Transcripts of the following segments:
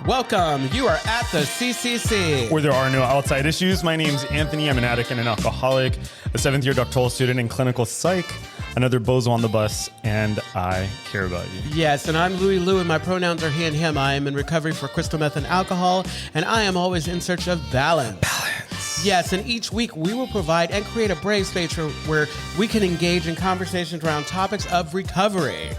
Welcome. You are at the CCC. Where there are no outside issues. My name's Anthony. I'm an addict and an alcoholic, a 7th-year doctoral student in clinical psych, another bozo on the bus, and I care about you. Yes, and I'm LouiLou, and my pronouns are he and him. I am in recovery for crystal meth and alcohol, and I am always in search of balance. Yes, and each week we will provide and create a brave space where we can engage in conversations around topics of recovery.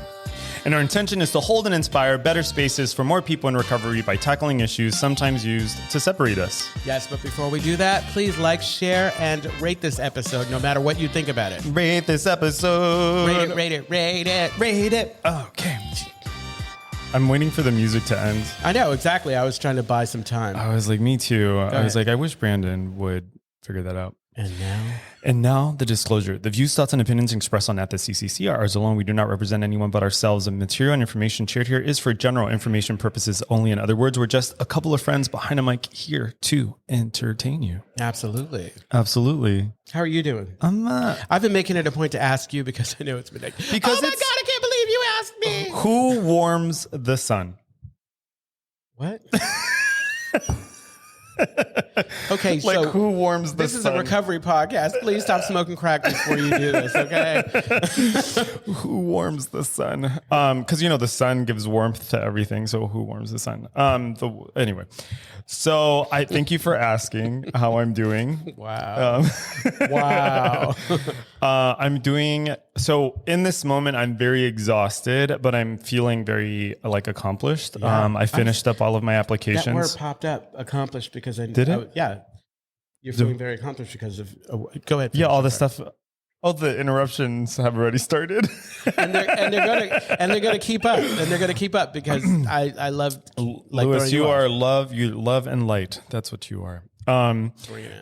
And our intention is to hold and inspire better spaces for more people in recovery by tackling issues sometimes used to separate us. Yes, but before we do that, please like, share, and rate this episode no matter what you think about it. Rate this episode. Rate it, rate it, rate it. Rate it. Okay. I'm waiting for the music to end. I know, exactly. I was trying to buy some time. I was like, me too. I was ahead. like, I wish Brandon would figure that out. And now the disclosure. The views, thoughts, and opinions expressed on At the CCC are ours alone. We do not represent anyone but ourselves. The material and information shared here is for general information purposes only. In other words, we're just a couple of friends behind a mic here to entertain you. Absolutely. Absolutely. How are you doing? I've been making it a point to ask you because I know it's been like, Because oh my God, I can't believe you asked me. Who warms the sun? What? Okay, so who warms the sun? This is a recovery podcast. Please stop smoking crack before you do this, okay? Who warms the sun? Because the sun gives warmth to everything. So who warms the sun? Anyway, so I thank you for asking how I'm doing. Wow. Wow. I'm doing so. In this moment, I'm very exhausted, but I'm feeling very accomplished. Yeah. I finished up all of my applications. That word popped up, accomplished, because I did it. Yeah, you're feeling very accomplished because of. Go ahead. Yeah, all the stuff. All the interruptions have already started, and they're gonna keep up, and they're gonna keep up because I love Louis. You are love. You love and light. That's what you are.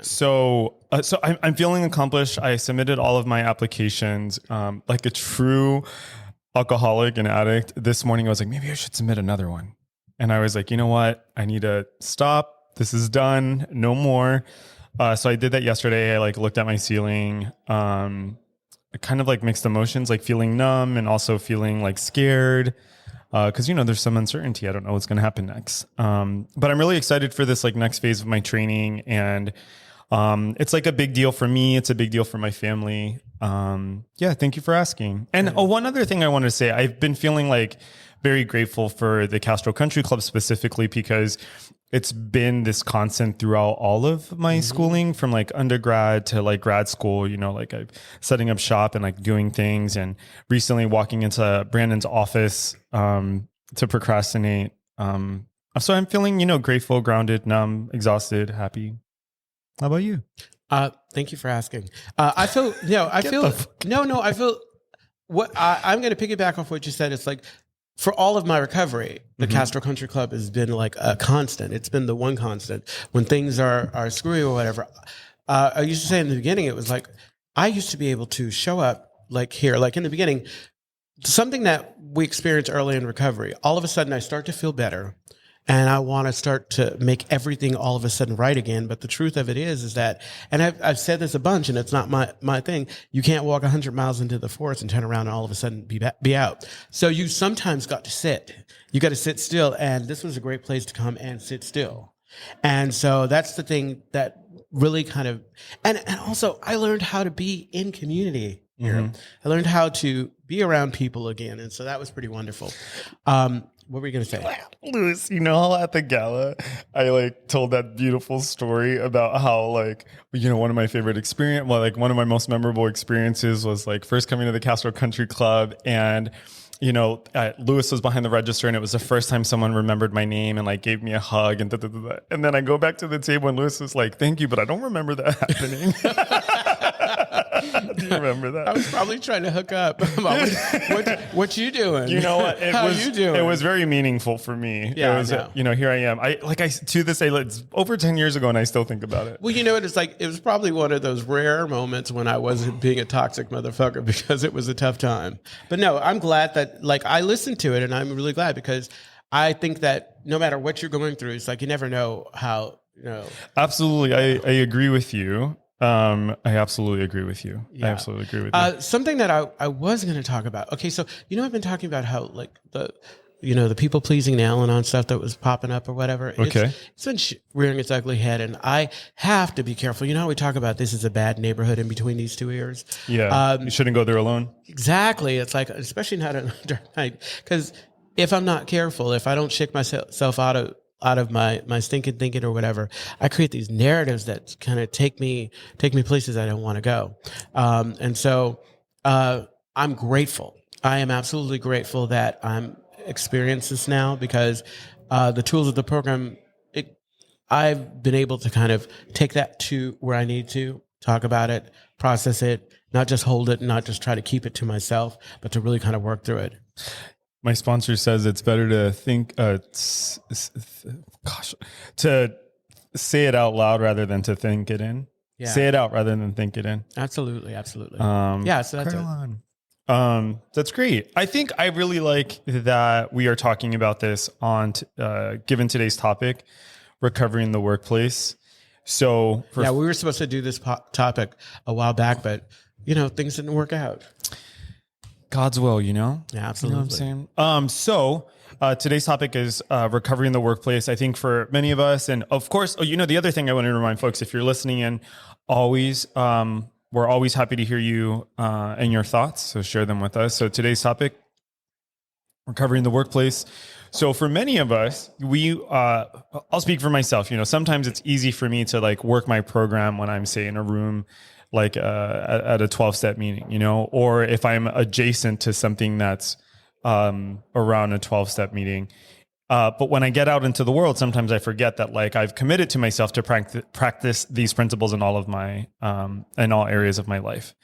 So I'm feeling accomplished. I submitted all of my applications, like a true alcoholic and addict. This morning I was like, maybe I should submit another one. And I was like, you know what? I need to stop. This is done. No more. So I did that yesterday. I looked at my ceiling, kind of mixed emotions, feeling numb and also feeling scared. Cause there's some uncertainty. I don't know what's going to happen next. But I'm really excited for this next phase of my training. And, it's a big deal for me. It's a big deal for my family. Yeah. Thank you for asking. And one other thing I wanted to say, I've been feeling very grateful for the Castro Country Club specifically because it's been this constant throughout all of my schooling from undergrad to grad school, I'm setting up shop and doing things, and recently walking into Brandon's office, to procrastinate. So I'm feeling, grateful, grounded, numb, exhausted, happy. How about you? Thank you for asking. I feel, I'm going to piggyback off what you said. It's for all of my recovery, the Castro Country Club has been a constant. It's been the one constant when things are screwy or whatever. I used to say in the beginning, it was I used to be able to show up here, in the beginning, something that we experience early in recovery. All of a sudden I start to feel better and I want to start to make everything all of a sudden right again. But the truth of it is that, and I've said this a bunch and it's not my thing. You can't walk 100 miles into the forest and turn around and all of a sudden be out. So you sometimes got to sit. You got to sit still. And this was a great place to come and sit still. And so that's the thing that really kind of, and also I learned how to be in community here. I learned how to be around people again. And so that was pretty wonderful. What were you going to say? Louis, how at the gala, I told that beautiful story about how one of my favorite one of my most memorable experiences was first coming to the Castro Country Club, and Louis was behind the register, and it was the first time someone remembered my name and gave me a hug, and and then I go back to the table and Louis was like, "Thank you, but I don't remember that happening." Do you remember that? I was probably trying to hook up. What you doing? You know what? How you doing? It was very meaningful for me. Yeah, it was, here I am. I to this day, it's over 10 years ago and I still think about it. Well, it's it was probably one of those rare moments when I wasn't being a toxic motherfucker because it was a tough time. But no, I'm glad that I listened to it, and I'm really glad because I think that no matter what you're going through, it's you never know how, Absolutely. I agree with you. I absolutely agree with you. Yeah. I absolutely agree with you. Something that I was going to talk about. Okay, so I've been talking about how the people pleasing, the Al-Anon stuff that was popping up or whatever. Okay. It's been rearing its ugly head, and I have to be careful. You know how we talk about this is a bad neighborhood in between these two ears? Yeah. You shouldn't go there alone. Exactly. It's like, especially not at a dark night, because if I'm not careful, if I don't shake myself out of my stinking thinking or whatever, I create these narratives that kind of take me places I don't want to go. And so I'm grateful. I am absolutely grateful that I'm experiencing this now, because the tools of the program, I've been able to kind of take that to where I need to talk about it, process it, not just hold it, not just try to keep it to myself, but to really kind of work through it. My sponsor says it's better to think, to say it out loud rather than to think it in. Yeah. Say it out rather than think it in. Absolutely. So that's it. That's great. I think I really like that we are talking about this on, given today's topic, recovery in the workplace. So we were supposed to do this topic a while back, but things didn't work out. God's will, Yeah, absolutely. You know what I'm saying? So today's topic is recovery in the workplace. I think for many of us, and of course, the other thing I want to remind folks, if you're listening in, always, we're always happy to hear you and your thoughts. So share them with us. So today's topic, recovery in the workplace. So for many of us, I'll speak for myself. Sometimes it's easy for me to like work my program when I'm, say, in a room like at a 12-step meeting, or if I'm adjacent to something that's around a 12-step meeting. But when I get out into the world, sometimes I forget that like I've committed to myself to practice these principles in all of my in all areas of my life.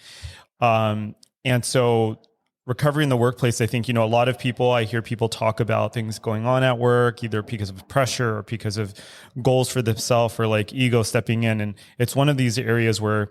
And so recovery in the workplace, I think, a lot of people, I hear people talk about things going on at work, either because of pressure or because of goals for themselves or like ego stepping in. And it's one of these areas where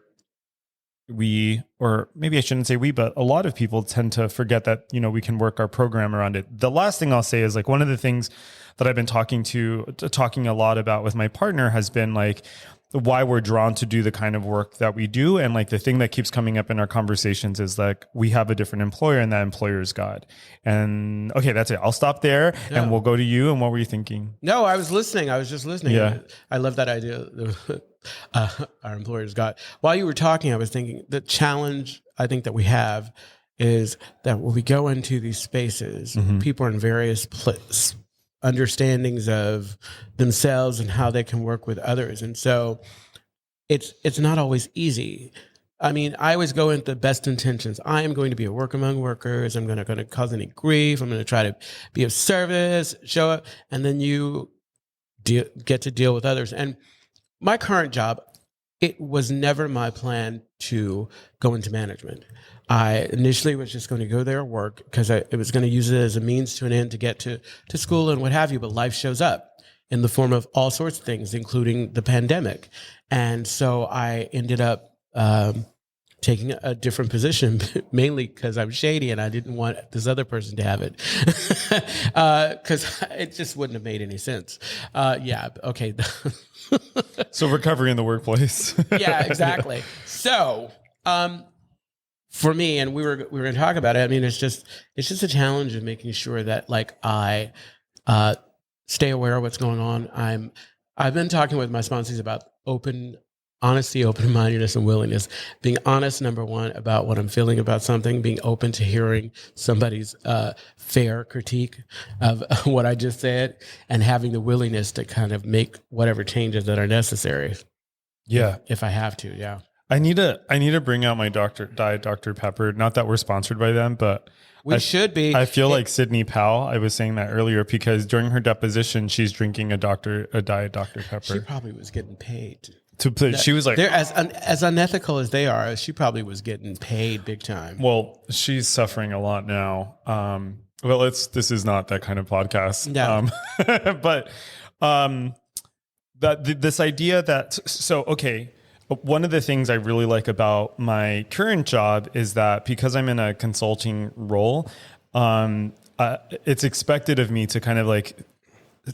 or maybe I shouldn't say but a lot of people tend to forget that, we can work our program around it. The last thing I'll say is like one of the things that I've been talking a lot about with my partner has been like why we're drawn to do the kind of work that we do. And like the thing that keeps coming up in our conversations is like, we have a different employer and that employer is God. And okay, that's it. I'll stop there and we'll go to you. And what were you thinking? No, I was listening. I was just listening. Yeah. I love that idea. Our employer is God. While you were talking, I was thinking the challenge I think that we have is that when we go into these spaces, people are in various understandings of themselves and how they can work with others. And so it's not always easy. I mean, I always go into the best intentions. I am going to be a work among workers. I'm going to cause any grief. I'm going to try to be of service, show up. And then you get to deal with others. And my current job, it was never my plan to go into management. I initially was just going to go there and work because it was going to use it as a means to an end to get to school and what have you. But life shows up in the form of all sorts of things, including the pandemic. And so I ended up taking a different position, mainly because I'm shady and I didn't want this other person to have it because it just wouldn't have made any sense. Yeah. Okay. So recovery in the workplace. Yeah, exactly. So, for me, and we were going to talk about it. I mean, it's just a challenge of making sure that like I stay aware of what's going on. I've been talking with my sponsors about honesty, open-mindedness, and willingness. Being honest, number one, about what I'm feeling about something, being open to hearing somebody's fair critique of what I just said, and having the willingness to kind of make whatever changes that are necessary. Yeah. If I have to, yeah. I need to bring out my Diet Dr. Pepper. Not that we're sponsored by them, but we should be. I feel like Sydney Powell. I was saying that earlier because during her deposition, she's drinking a Diet Dr. Pepper. She probably was getting paid. She was like, they're as unethical as they are. She probably was getting paid big time. Well, she's suffering a lot now. Well, this is not that kind of podcast. No. But this idea that okay. One of the things I really like about my current job is that because I'm in a consulting role, it's expected of me to kind of like,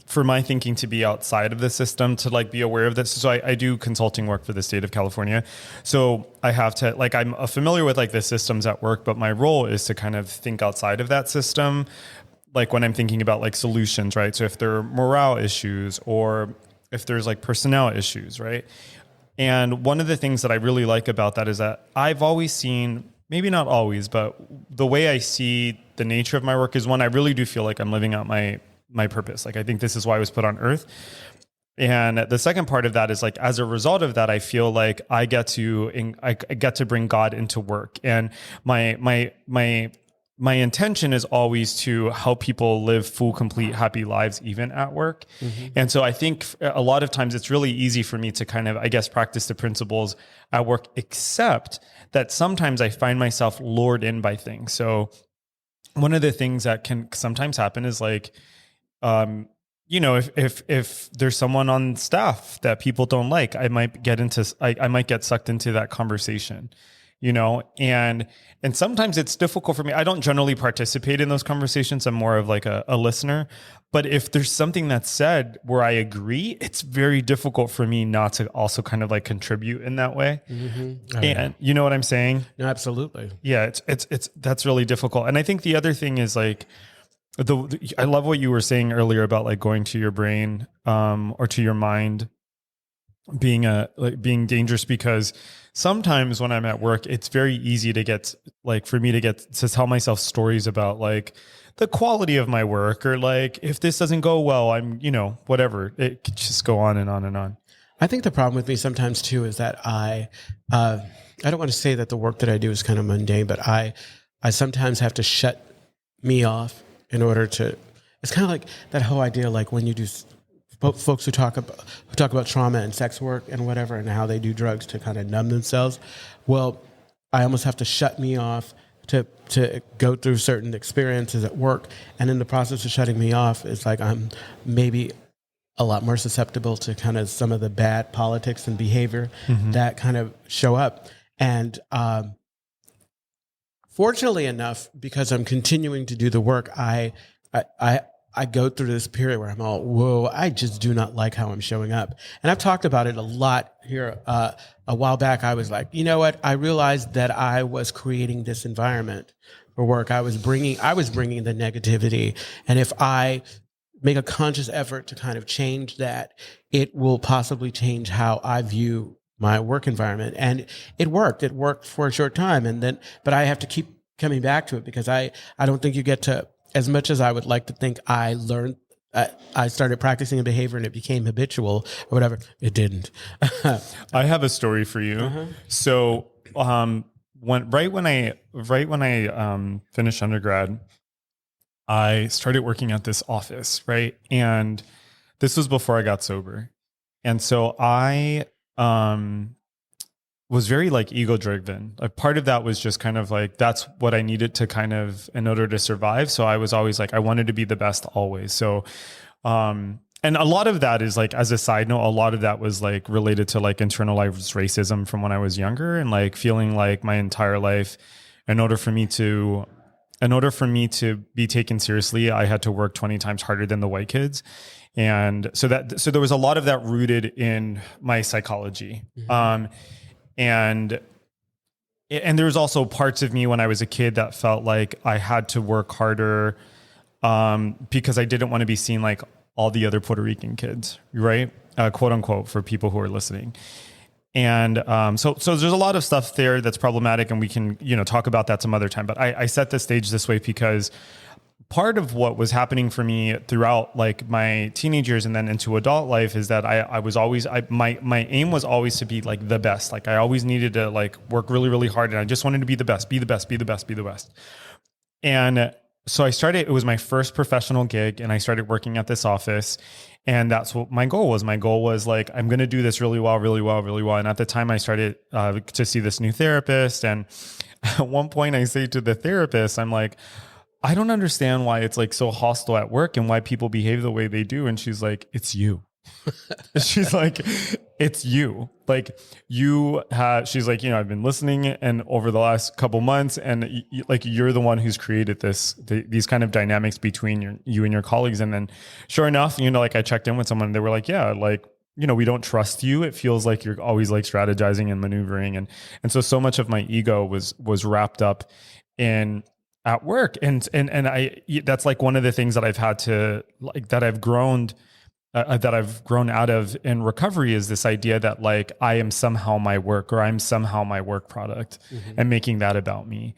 for my thinking to be outside of the system, to like be aware of this. So I do consulting work for the state of California. So I have to like, I'm familiar with like the systems at work, but my role is to kind of think outside of that system, like when I'm thinking about like solutions, right? So if there are morale issues or if there's like personnel issues, right? And one of the things that I really like about that is that I've always seen, maybe not always, but the way I see the nature of my work is one, I really do feel like I'm living out my purpose. Like I think this is why I was put on earth. And the second part of that is like, as a result of that, I feel like I get to bring God into work. And my intention is always to help people live full, complete, happy lives, even at work. Mm-hmm. And so I think a lot of times it's really easy for me to kind of, I guess, practice the principles at work, except that sometimes I find myself lured in by things. So one of the things that can sometimes happen is like, if there's someone on staff that people don't like, I might get sucked into that conversation. And sometimes it's difficult for me. I don't generally participate in those conversations. I'm more of like a listener. But if there's something that's said where I agree, it's very difficult for me not to also kind of like contribute in that way. Mm-hmm. And you know what I'm saying? No, absolutely. Yeah, it's that's really difficult. And I think the other thing is like, I love what you were saying earlier about like going to your brain, or to your mind being dangerous, because sometimes when I'm at work, it's very easy for me to tell myself stories about like the quality of my work, or like, if this doesn't go well, I'm, whatever. It could just go on and on and on. I think the problem with me sometimes too is that I don't want to say that the work that I do is kind of mundane, but I sometimes have to shut me off in order to. It's kind of like that whole idea, like when you do. Folks who talk about trauma and sex work and whatever, and how they do drugs to kind of numb themselves. Well, I almost have to shut me off to go through certain experiences at work, and in the process of shutting me off, it's like I'm maybe a lot more susceptible to kind of some of the bad politics and behavior that kind of show up. And fortunately enough, because I'm continuing to do the work, I go through this period where I'm all, whoa, I just do not like how I'm showing up. And I've talked about it a lot here. A while back, I was like, you know what? I realized that I was creating this environment for work. I was bringing the negativity. And if I make a conscious effort to kind of change that, it will possibly change how I view my work environment. And it worked. It worked for a short time. But I have to keep coming back to it, because I don't think you get to, as much as I would like to think I learned, I started practicing a behavior and it became habitual or whatever. It didn't. I have a story for you. Uh-huh. So, when I finished undergrad, I started working at this office, right? And this was before I got sober. And so I, was very like ego driven. Like part of that was just kind of like, that's what I needed to kind of, in order to survive. So I was always like, I wanted to be the best always. So, and a lot of that is like, as a side note, a lot of that was like related to like internalized racism from when I was younger, and like feeling like my entire life, in order for me to be taken seriously, I had to work 20 times harder than the white kids. And so there was a lot of that rooted in my psychology. Mm-hmm. And there was also parts of me when I was a kid that felt like I had to work harder, because I didn't want to be seen like all the other Puerto Rican kids, right? Quote unquote, for people who are listening. And so there's a lot of stuff there that's problematic, and we can talk about that some other time. But I set the stage this way because part of what was happening for me throughout like my teenage years and then into adult life is that I was always, my aim was always to be like the best. Like I always needed to like work really, really hard, and I just wanted to be the best. And so it was my first professional gig, and I started working at this office, and that's what my goal was. My goal was like, I'm going to do this really well. And at the time I started to see this new therapist. And at one point I say to the therapist, I'm like, I don't understand why it's like so hostile at work and why people behave the way they do. And she's like, it's you. She's like, it's you. Like she's like, I've been listening and over the last couple months, and you're the one who's created these kind of dynamics between you and your colleagues. And then sure enough, like I checked in with someone and they were like, yeah, like, we don't trust you. It feels like you're always like strategizing and maneuvering. And so much of my ego was wrapped up in at work. And that's like one of the things that I've had to like, that I've grown out of in recovery is this idea that like I am somehow my work, or I'm somehow my work product, and making that about me.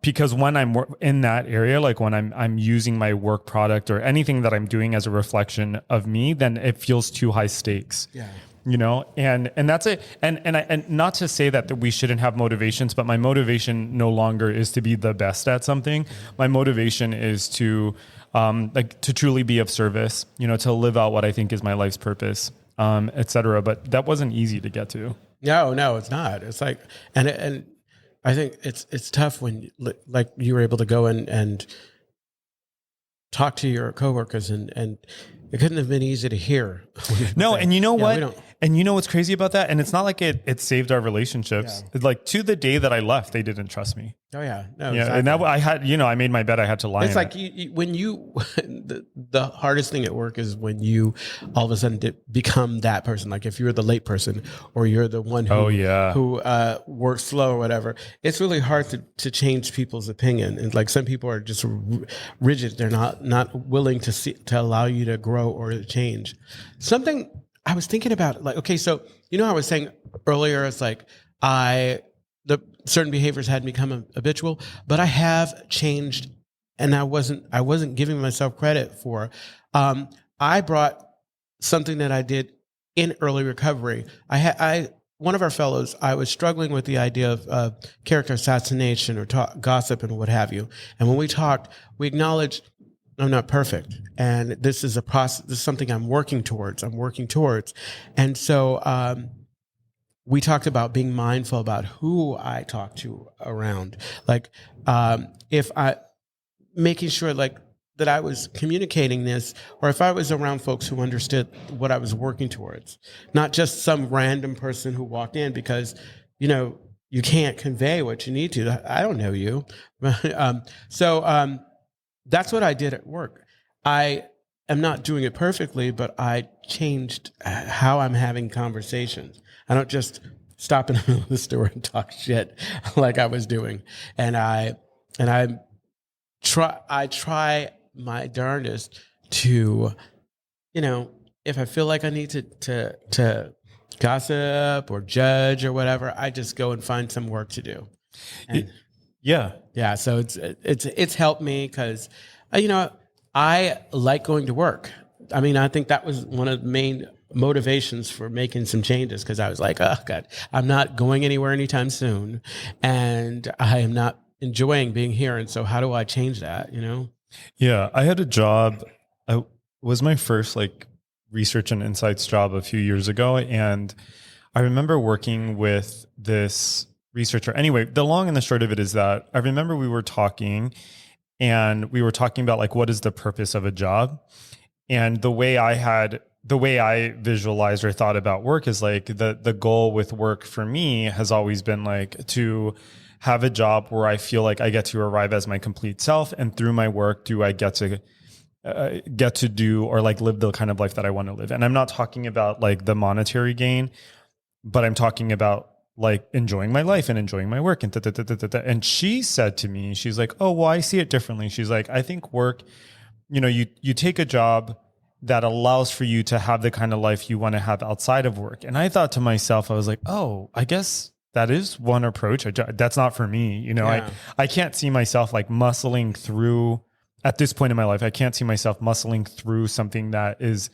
Because when I'm in that area, like when I'm using my work product or anything that I'm doing as a reflection of me, then it feels too high stakes. Yeah. You know, and that's it. And not to say that we shouldn't have motivations, but my motivation no longer is to be the best at something. My motivation is to to truly be of service, you know, to live out what I think is my life's purpose, et cetera. But that wasn't easy to get to. No, it's not. It's like, and I think it's tough when like you were able to go and talk to your coworkers and it couldn't have been easy to hear. No, and you know what? And you know what's crazy about that? And it's not like it saved our relationships. Yeah. Like to the day that I left, they didn't trust me. Oh yeah, no, Yeah, exactly. and that I had, you know, I made my bed. I had to lie. It's in like it. when you the hardest thing at work is when you all of a sudden become that person. Like if you're the late person or you're the one who works slow or whatever, it's really hard to change people's opinion. And like some people are just rigid; they're not willing to allow you to grow or to change. Something I was thinking about, like, okay, so you know how I was saying earlier, it's like the certain behaviors had become habitual, but I have changed, and I wasn't giving myself credit for. I brought something that I did in early recovery. One of our fellows, I was struggling with the idea of character assassination or gossip and what have you. And when we talked, we acknowledged I'm not perfect, and this is a process. This is something I'm working towards. And so we talked about being mindful about who I talk to around. Like if I making sure like that I was communicating this, or if I was around folks who understood what I was working towards, not just some random person who walked in because, you know, you can't convey what you need to. I don't know you. So that's what I did at work. I am not doing it perfectly, but I changed how I'm having conversations. I don't just stop in the middle of the store and talk shit like I was doing. And I try my darndest to, you know, if I feel like I need to gossip or judge or whatever, I just go and find some work to do. And yeah. So it's helped me because, you know, I like going to work. I mean, I think that was one of the main motivations for making some changes, because I was like, oh God, I'm not going anywhere anytime soon, and I am not enjoying being here. And so how do I change that, you know? Yeah, I had a job. I was my first like research and insights job a few years ago. And I remember working with this researcher. Anyway, the long and the short of it is that I remember we were talking about like, what is the purpose of a job? And the way I visualized or thought about work is like the goal with work for me has always been like to have a job where I feel like I get to arrive as my complete self, and through my work, do I get to do or like live the kind of life that I want to live. And I'm not talking about like the monetary gain, but I'm talking about like enjoying my life and enjoying my work. And she said to me, she's like, oh, well, I see it differently. She's like, I think work, you know, you take a job that allows for you to have the kind of life you want to have outside of work. And I thought to myself, I was like, oh, I guess that is one approach. That's not for me. You know, Yeah. I can't see myself like muscling through at this point in my life. I can't see myself muscling through something that is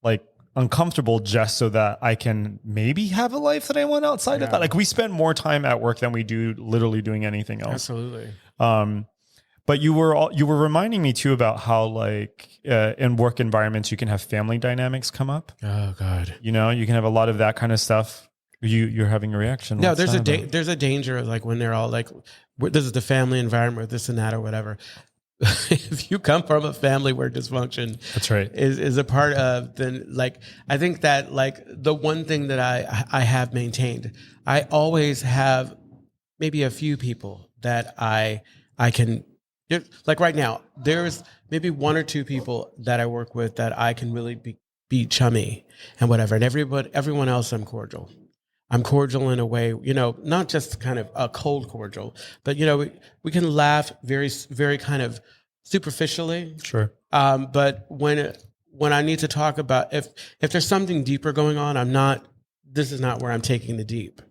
like uncomfortable just so that I can maybe have a life that I want outside of that. Like we spend more time at work than we do literally doing anything else. Absolutely. But you were reminding me too about how like in work environments you can have family dynamics come up. Oh God. You know, you can have a lot of that kind of stuff. You're having a reaction. No, there's a danger like when they're all like, this is the family environment, or this and that or whatever. If you come from a family where dysfunction that's right is a part of, then like I think that like the one thing that I have maintained, I always have maybe a few people that I can, like right now there's maybe one or two people that I work with that I can really be chummy and whatever, and everyone else I'm cordial. I'm cordial in a way, not just kind of a cold cordial, but we can laugh very, very kind of superficially. Sure. But when I need to talk about if there's something deeper going on, this is not where I'm taking the deep,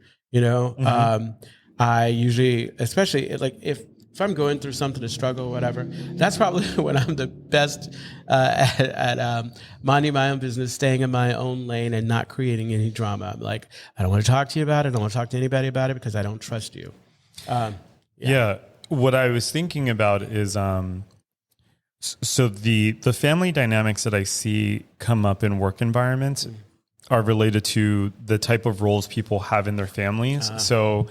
I usually, especially like if I'm going through something to struggle or whatever, that's probably when I'm the best at minding my own business, staying in my own lane and not creating any drama. I'm like, I don't want to talk to you about it. I don't want to talk to anybody about it because I don't trust you. Yeah. What I was thinking about is, so the family dynamics that I see come up in work environments are related to the type of roles people have in their families. So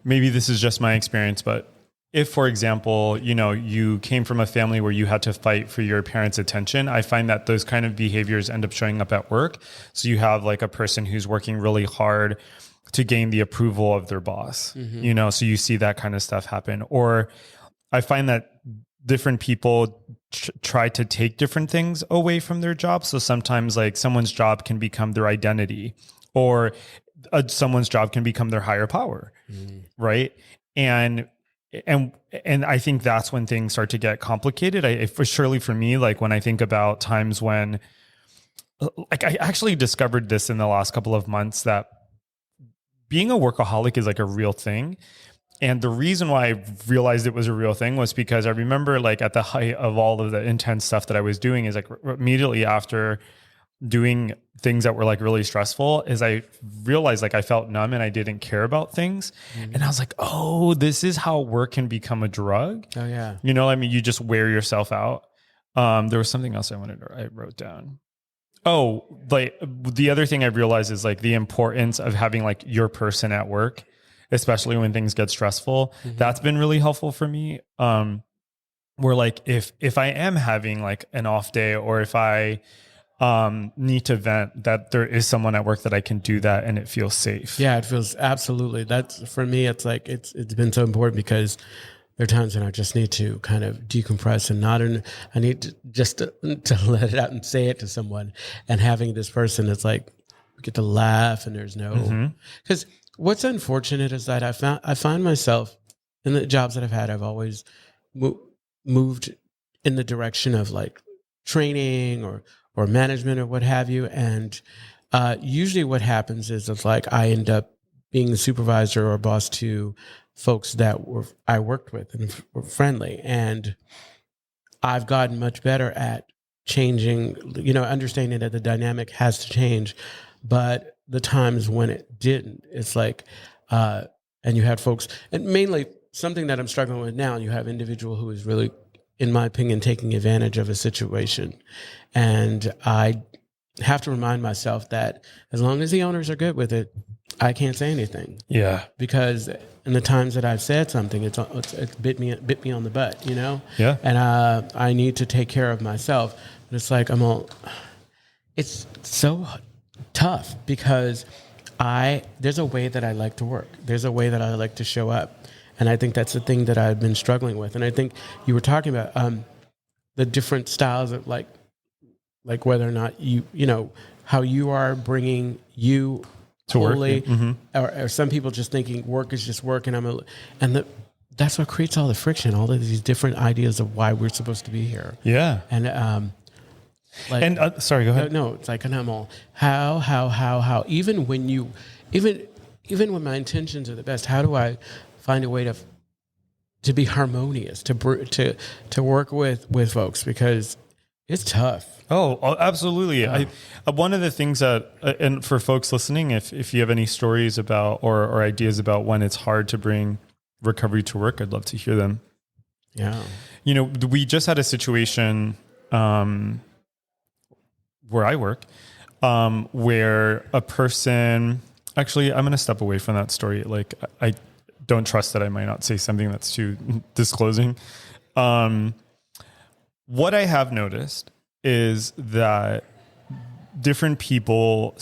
maybe this is just my experience, but if, for example, you came from a family where you had to fight for your parents' attention, I find that those kind of behaviors end up showing up at work. So you have like a person who's working really hard to gain the approval of their boss, so you see that kind of stuff happen. Or I find that different people try to take different things away from their job. So sometimes like someone's job can become their identity, or someone's job can become their higher power. Right. And I think that's when things start to get complicated. Surely for me, like when I think about times when, like, I actually discovered this in the last couple of months, that being a workaholic is like a real thing. And the reason why I realized it was a real thing was because I remember like at the height of all of the intense stuff that I was doing is like immediately after doing things that were like really stressful is I realized like I felt numb and I didn't care about things. And I was like, oh, this is how work can become a drug. Oh yeah. You just wear yourself out. There was something else I wrote down. Oh, like the other thing I realized is like the importance of having like your person at work, especially when things get stressful. That's been really helpful for me. Where like if I am having like an off day, or if I need to vent, that there is someone at work that I can do that and it feels safe. Yeah, it feels absolutely. That's for me. It's like it's been so important because there are times when I just need to kind of decompress and I need to just to let it out and say it to someone. And having this person, it's like we get to laugh and there's no, because what's unfortunate is that I find myself in the jobs that I've had, I've always moved in the direction of like training or management or what have you. And usually what happens is it's like I end up being the supervisor or boss to folks that I worked with and were friendly. And I've gotten much better at changing, understanding that the dynamic has to change. But the times when it didn't, it's like, and you had folks, and mainly something that I'm struggling with now, you have individual who is really, in my opinion, taking advantage of a situation. And I have to remind myself that as long as the owners are good with it, I can't say anything. Yeah. Because in the times that I've said something, it's bit me on the butt, Yeah. And I need to take care of myself. But it's like it's so tough because there's a way that I like to work. There's a way that I like to show up. And I think that's the thing that I've been struggling with. And I think you were talking about the different styles of like whether or not how you are bringing you to fully, work. or some people just thinking work is just work, that's what creates all the friction, all of these different ideas of why we're supposed to be here. Yeah. And sorry, go ahead. No, it's like, and I'm all how even when when my intentions are the best, how do I find a way to be harmonious, to work with folks, because it's tough. Oh, absolutely. Yeah. One of the things that, and for folks listening, if you have any stories about or ideas about when it's hard to bring recovery to work, I'd love to hear them. Yeah. We just had a situation where I work, where a person, actually, I'm going to step away from that story. Like, I don't trust that I might not say something that's too disclosing. What I have noticed is that different people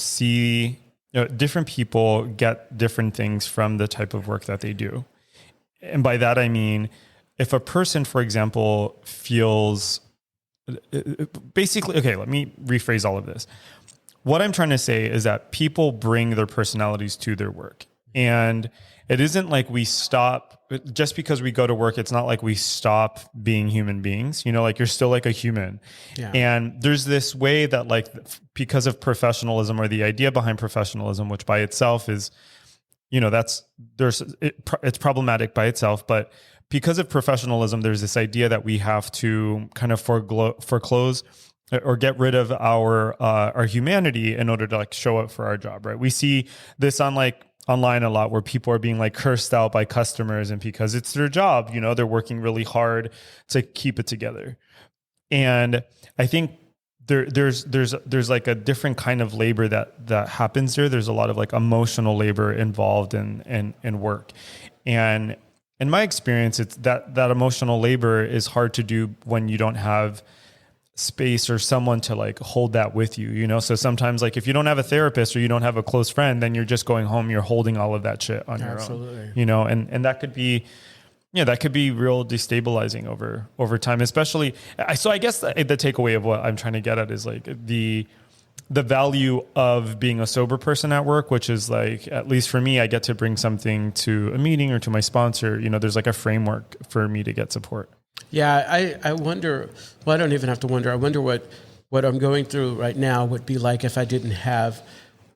get different things from the type of work that they do. And by that, I mean, if a person, for example, feels basically, okay, let me rephrase all of this. what I'm trying to say is that people bring their personalities to their work. And it isn't like we stop just because we go to work. It's not like we stop being human beings, you know, like you're still like a human. Yeah. And there's this way that like, because of professionalism or the idea behind professionalism, which by itself is, you know, it's problematic by itself, but because of professionalism, there's this idea that we have to kind of foreclose or get rid of our humanity in order to like show up for our job, right? We see this on like online a lot where people are being like cursed out by customers, and because it's their job, you know, they're working really hard to keep it together. And I think there's like a different kind of labor that happens there. There's a lot of like emotional labor involved in work. And in my experience, it's that emotional labor is hard to do when you don't have space or someone to like hold that with you, you know? So sometimes like if you don't have a therapist or you don't have a close friend, then you're just going home, you're holding all of that shit on your own, you know? And that could be, that could be real destabilizing over time, especially. So I guess the takeaway of what I'm trying to get at is like the value of being a sober person at work, which is like, at least for me, I get to bring something to a meeting or to my sponsor, you know, there's like a framework for me to get support. Yeah, I wonder, well, I don't even have to wonder. I wonder what I'm going through right now would be like if I didn't have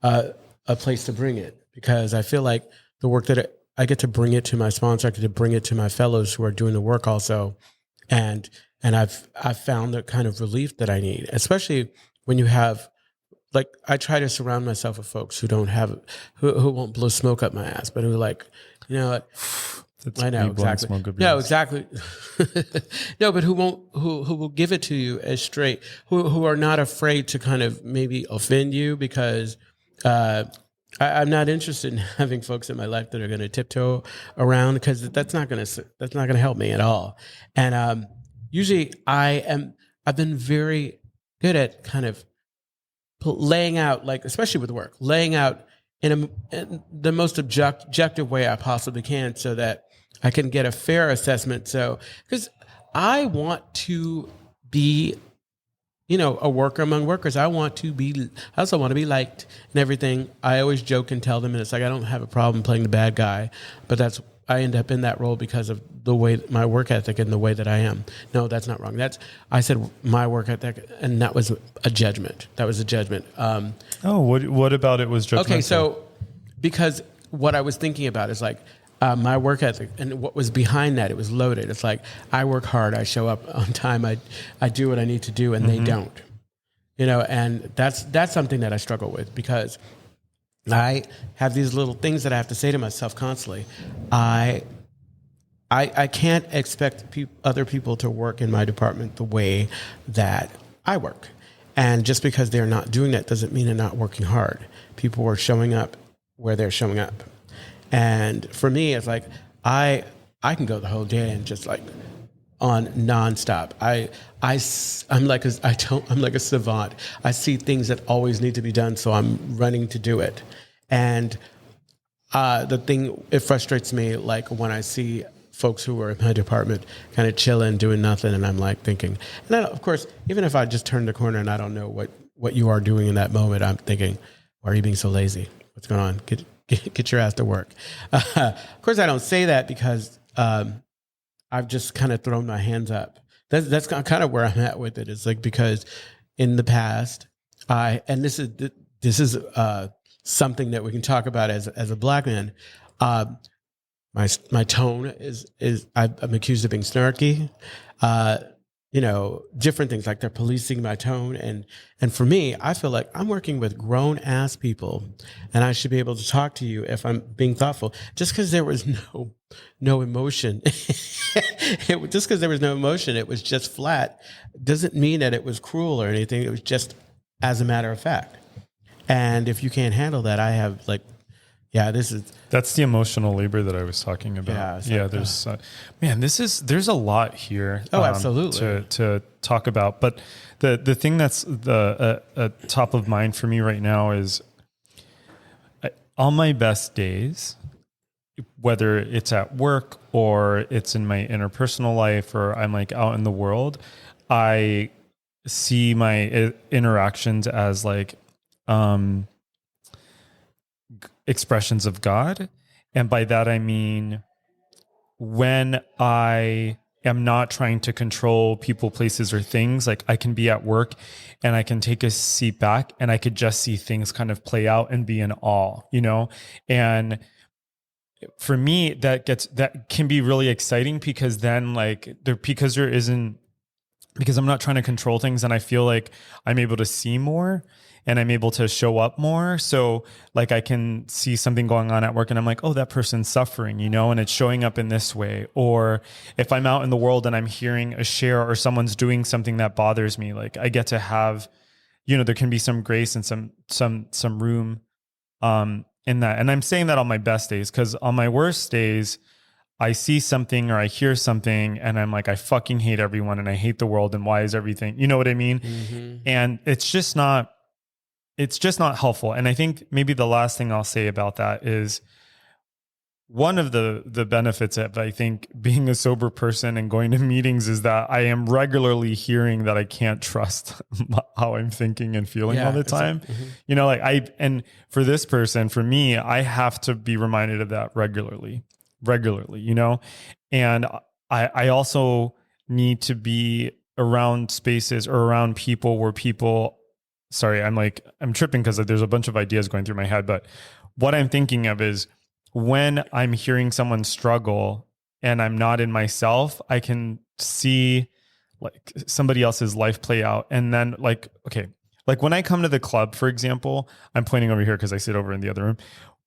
a place to bring it, because I feel like the work that I get to bring it to my sponsor, I get to bring it to my fellows who are doing the work also. And I've found the kind of relief that I need, especially when you have, like, I try to surround myself with folks who don't have, who won't blow smoke up my ass, but who like, you know, I know exactly. No, exactly. No, but who will give it to you as straight, who are not afraid to kind of maybe offend you, because I'm not interested in having folks in my life that are going to tiptoe around, because that's not going to help me at all. And usually I've been very good at kind of laying out, like, especially with work, laying out in the most objective way I possibly can, so that I can get a fair assessment. So, because I want to be, you know, a worker among workers. I also want to be liked and everything. I always joke and tell them, and it's like, I don't have a problem playing the bad guy, but I end up in that role because of the way, my work ethic and the way that I am. No, that's not wrong. I said my work ethic, and that was a judgment. That was a judgment. What about it was judgmental? Okay, so because what I was thinking about is like, my work ethic, and what was behind that, it was loaded. It's like, I work hard, I show up on time, I do what I need to do, and they don't, you know, and that's something that I struggle with, because I have these little things that I have to say to myself constantly. I can't expect other people to work in my department the way that I work. And just because they're not doing that doesn't mean they're not working hard. People are showing up where they're showing up. And for me, it's like, I can go the whole day and just like on nonstop. I'm like a savant. I see things that always need to be done, so I'm running to do it. And it frustrates me, like when I see folks who are in my department kind of chilling, doing nothing, and I'm like thinking, and then of course, even if I just turn the corner and I don't know what you are doing in that moment, I'm thinking, why are you being so lazy? What's going on? Get your ass to work. Of course, I don't say that because I've just kind of thrown my hands up. That's kind of where I'm at with it. It's like, because in the past, this is something that we can talk about as a Black man. My tone is I'm accused of being snarky. You know, different things, like they're policing my tone. And for me, I feel like I'm working with grown ass people, and I should be able to talk to you if I'm being thoughtful. Just because there was no emotion, just because there was no emotion, it was just flat, doesn't mean that it was cruel or anything. It was just as a matter of fact. And if you can't handle that, I have like, that's the emotional labor that I was talking about. There's a lot here. Oh, absolutely. To talk about. But the thing that's top of mind for me right now is, on my best days, whether it's at work or it's in my interpersonal life or I'm like out in the world, I see my interactions as like expressions of God. And by that, I mean, when I am not trying to control people, places, or things, like I can be at work and I can take a seat back and I could just see things kind of play out and be in awe, and for me, that can be really exciting because then because I'm not trying to control things and I feel like I'm able to see more and I'm able to show up more. So like I can see something going on at work and I'm like, oh, that person's suffering, and it's showing up in this way. Or if I'm out in the world and I'm hearing a share or someone's doing something that bothers me, like I get to have, there can be some grace and some room in that. And I'm saying that on my best days, because on my worst days, I see something or I hear something and I'm like, I fucking hate everyone and I hate the world and why is everything, you know what I mean? Mm-hmm. And it's just not helpful. And I think maybe the last thing I'll say about that is one of the benefits of, I think, being a sober person and going to meetings is that I am regularly hearing that I can't trust how I'm thinking and feeling all the time. Mm-hmm. And for this person, for me, I have to be reminded of that regularly, and I also need to be around spaces or around people where people, I'm tripping because there's a bunch of ideas going through my head, but what I'm thinking of is when I'm hearing someone struggle and I'm not in myself, I can see like somebody else's life play out. And then like when I come to the club, for example, I'm pointing over here because I sit over in the other room.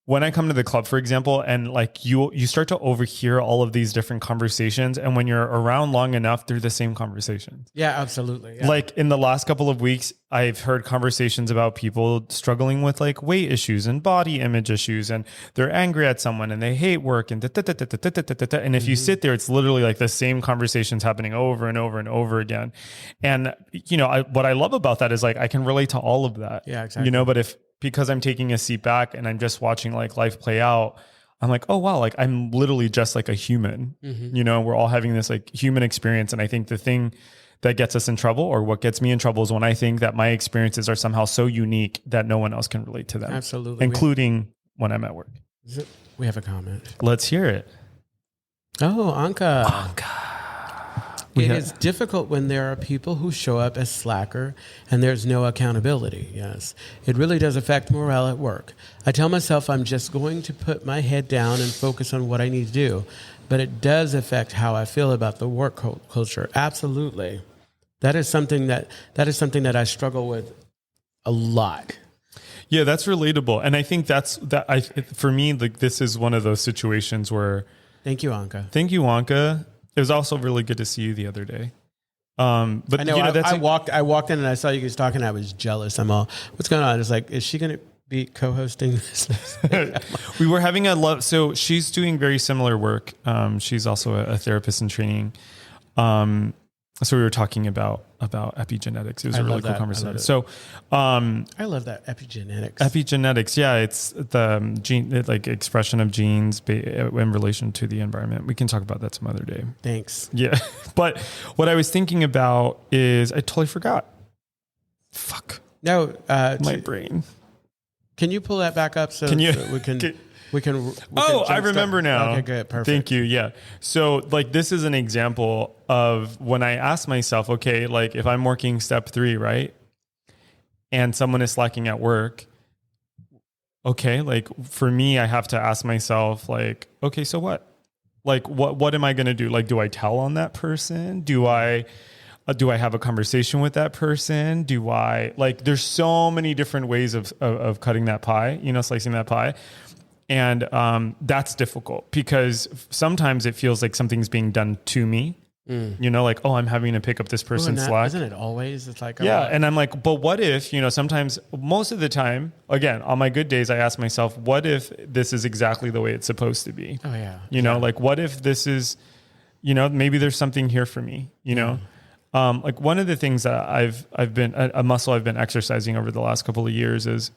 When I come to the club, for example, and like you start to overhear all of these different conversations. And when you're around long enough, they're the same conversations. Yeah, absolutely. Yeah. Like in the last couple of weeks, I've heard conversations about people struggling with like weight issues and body image issues. And they're angry at someone and they hate work and and if you sit there, it's literally like the same conversations happening over and over and over again. And, what I love about that is like, I can relate to all of that. Yeah, exactly. But because I'm taking a seat back and I'm just watching like life play out, I'm like, oh wow, like I'm literally just like a human. Mm-hmm. We're all having this like human experience. And I think the thing that gets us in trouble, or what gets me in trouble, is when I think that my experiences are somehow so unique that no one else can relate to them. Absolutely. Including when I'm at work. We have a comment. Let's hear it. Oh, Anka. It is difficult when there are people who show up as slacker and there's no accountability. Yes. It really does affect morale at work. I tell myself I'm just going to put my head down and focus on what I need to do, but it does affect how I feel about the work culture. Absolutely. That is something that I struggle with a lot. Yeah, that's relatable. And I think for me, like this is one of those situations where. Thank you, Anka. Thank you, Anka. It was also really good to see you the other day. But I know, I walked in and I saw you guys talking. I was jealous. I'm all, what's going on? It's like, is she going to be co-hosting this? We were having so she's doing very similar work. She's also a therapist in training. So we were talking about epigenetics. It was a really cool conversation. So, I love that epigenetics. Epigenetics, yeah, it's the gene, like expression of genes in relation to the environment. We can talk about that some other day. Thanks. Yeah, but what I was thinking about is I totally forgot. Fuck. No, my brain. Can you pull that back up so we can? I remember now. Okay, good. Perfect. Thank you. Yeah. So like this is an example of when I ask myself, okay, like if I'm working step 3, right? And someone is slacking at work. Okay. Like for me, I have to ask myself like, okay, so what? Like, what am I going to do? Like, do I tell on that person? Do I have a conversation with that person? There's so many different ways of cutting that pie, slicing that pie. And that's difficult because sometimes it feels like something's being done to me, like, oh, I'm having to pick up this person's slack. Isn't it always? It's like, yeah. And I'm like, but what if, sometimes, most of the time, again, on my good days, I ask myself, what if this is exactly the way it's supposed to be? Oh, yeah. Like, what if this is, maybe there's something here for me, like one of the things that I've been, a muscle I've been exercising over the last couple of years is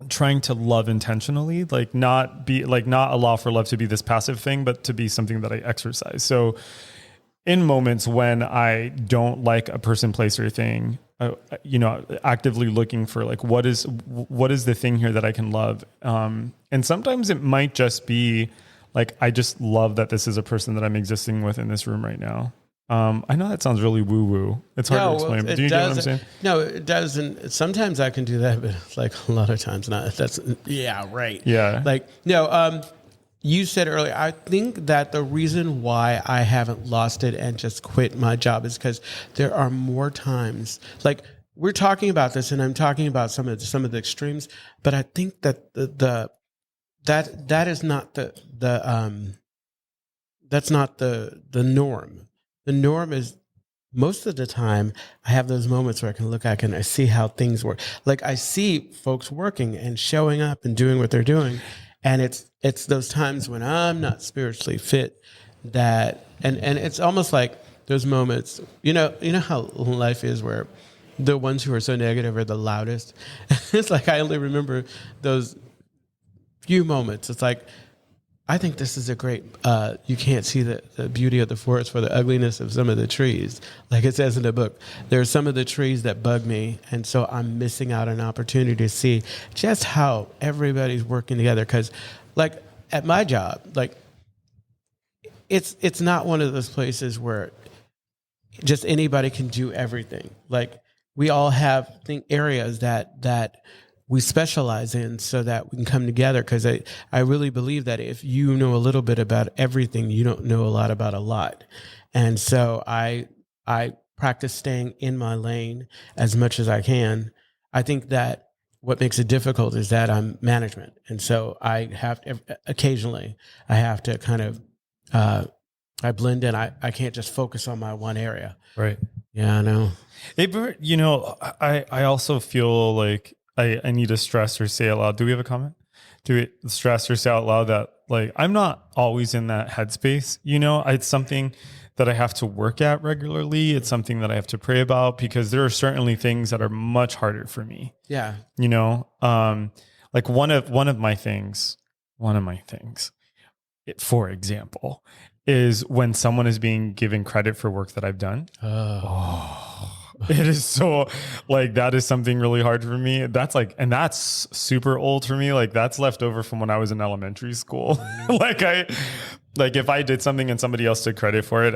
trying to love intentionally, like not allow for love to be this passive thing, but to be something that I exercise. So in moments when I don't like a person, place, or thing, actively looking for like, what is the thing here that I can love? And sometimes it might just be like, I just love that this is a person that I'm existing with in this room right now. I know that sounds really woo woo. It's hard to explain, but do you get what I'm saying? No, it doesn't. Sometimes I can do that, but like a lot of times not. That's right. Yeah. Like, no, you said earlier, I think that the reason why I haven't lost it and just quit my job is because there are more times, like we're talking about this and I'm talking about some of the extremes, but I think that that is not that's not the norm. The norm is most of the time I have those moments where I can look back and I see how things work. Like I see folks working and showing up and doing what they're doing. And it's those times when I'm not spiritually fit that, and it's almost like those moments, you know how life is where the ones who are so negative are the loudest. It's like, I only remember those few moments. It's like, I think this is a great, you can't see the beauty of the forest for the ugliness of some of the trees. Like it says in the book, there are some of the trees that bug me. And so I'm missing out on an opportunity to see just how everybody's working together. Because like at my job, like it's not one of those places where just anybody can do everything. Like we all have areas that we specialize in so that we can come together. Because I really believe that if you know a little bit about everything, you don't know a lot about a lot. And so I practice staying in my lane as much as I can. I think that what makes it difficult is that I'm management. And so I have occasionally I have to kind of, I blend in. I can't just focus on my one area. Right. Yeah, I know. I also feel like I need to stress or say out loud. Do we have a comment? Do we stress or say out loud that like, I'm not always in that headspace. It's something that I have to work at regularly. It's something that I have to pray about because there are certainly things that are much harder for me. Yeah. Like one of my things, for example, is when someone is being given credit for work that I've done. It is so like, that is something really hard for me. That's like, and that's super old for me. Like that's left over from when I was in elementary school. Like if I did something and somebody else took credit for it,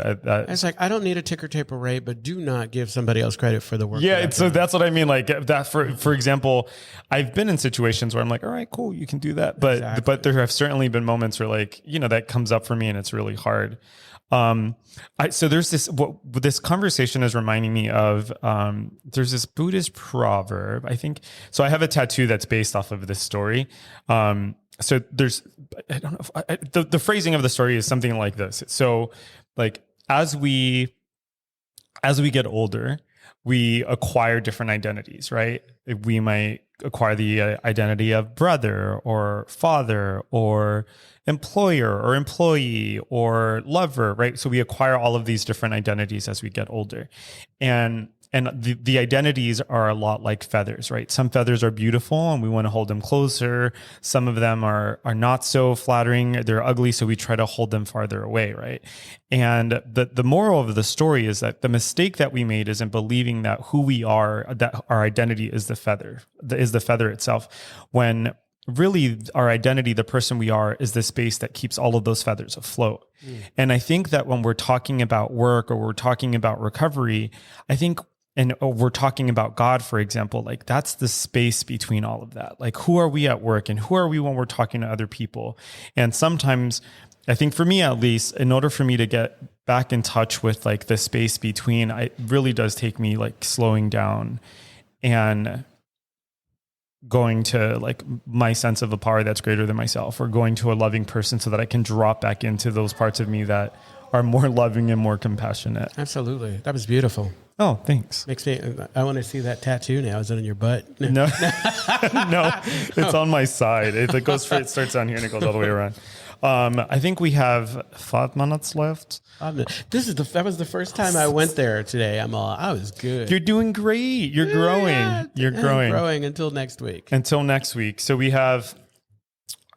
it's like, I don't need a ticker tape array, but do not give somebody else credit for the work. Yeah. So that's what I mean. Like that, for example, I've been in situations where I'm like, all right, cool, you can do that. But there have certainly been moments where like, that comes up for me and it's really hard. So there's this conversation is reminding me of, there's this Buddhist proverb, I think. So I have a tattoo that's based off of this story. So I don't know the phrasing of the story is something like this. So like, as we get older, we acquire different identities, right? We might acquire the identity of brother or father or employer or employee or lover, right? So we acquire all of these different identities as we get older. And the identities are a lot like feathers, right? Some feathers are beautiful and we want to hold them closer. Some of them are not so flattering. They're ugly, so we try to hold them farther away, right? And the moral of the story is that the mistake that we made is in believing that who we are, that our identity is the feather itself, when really our identity, the person we are, is the space that keeps all of those feathers afloat. And I think that when we're talking about work or we're talking about recovery, or we're talking about God, for example, like that's the space between all of that. Like, who are we at work and who are we when we're talking to other people? And sometimes, I think for me at least, in order for me to get back in touch with like the space between, it really does take me like slowing down and going to like my sense of a power that's greater than myself, or going to a loving person so that I can drop back into those parts of me that are more loving and more compassionate. Absolutely. That was beautiful. Oh, thanks. I want to see that tattoo now. Is it on your butt? No, no, it's on my side. It goes straight, it starts down here and it goes all the way around. I think we have 5 minutes left. That was the first time I went there today. I was good. You're doing great. You're growing. You're growing. Growing until next week. So we have,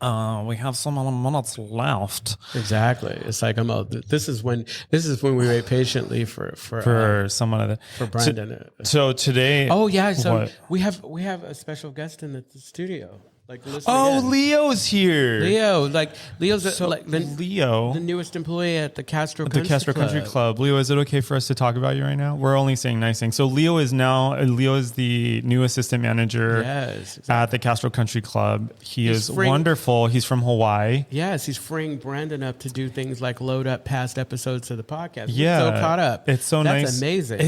We have so many minutes left. Exactly. It's like this is when we wait patiently for someone of the for Brandon. So today. Oh yeah. So what? we have a special guest in the studio. Like Leo's here. Leo's Leo, the newest employee at the Castro Country Club. Leo, is it okay for us to talk about you right now? We're only saying nice things. So Leo is the new assistant manager at the Castro Country Club. He's wonderful. He's from Hawaii. Yes, he's freeing Brandon up to do things like load up past episodes of the podcast. Yeah, we're so caught up. It's so nice. That's amazing.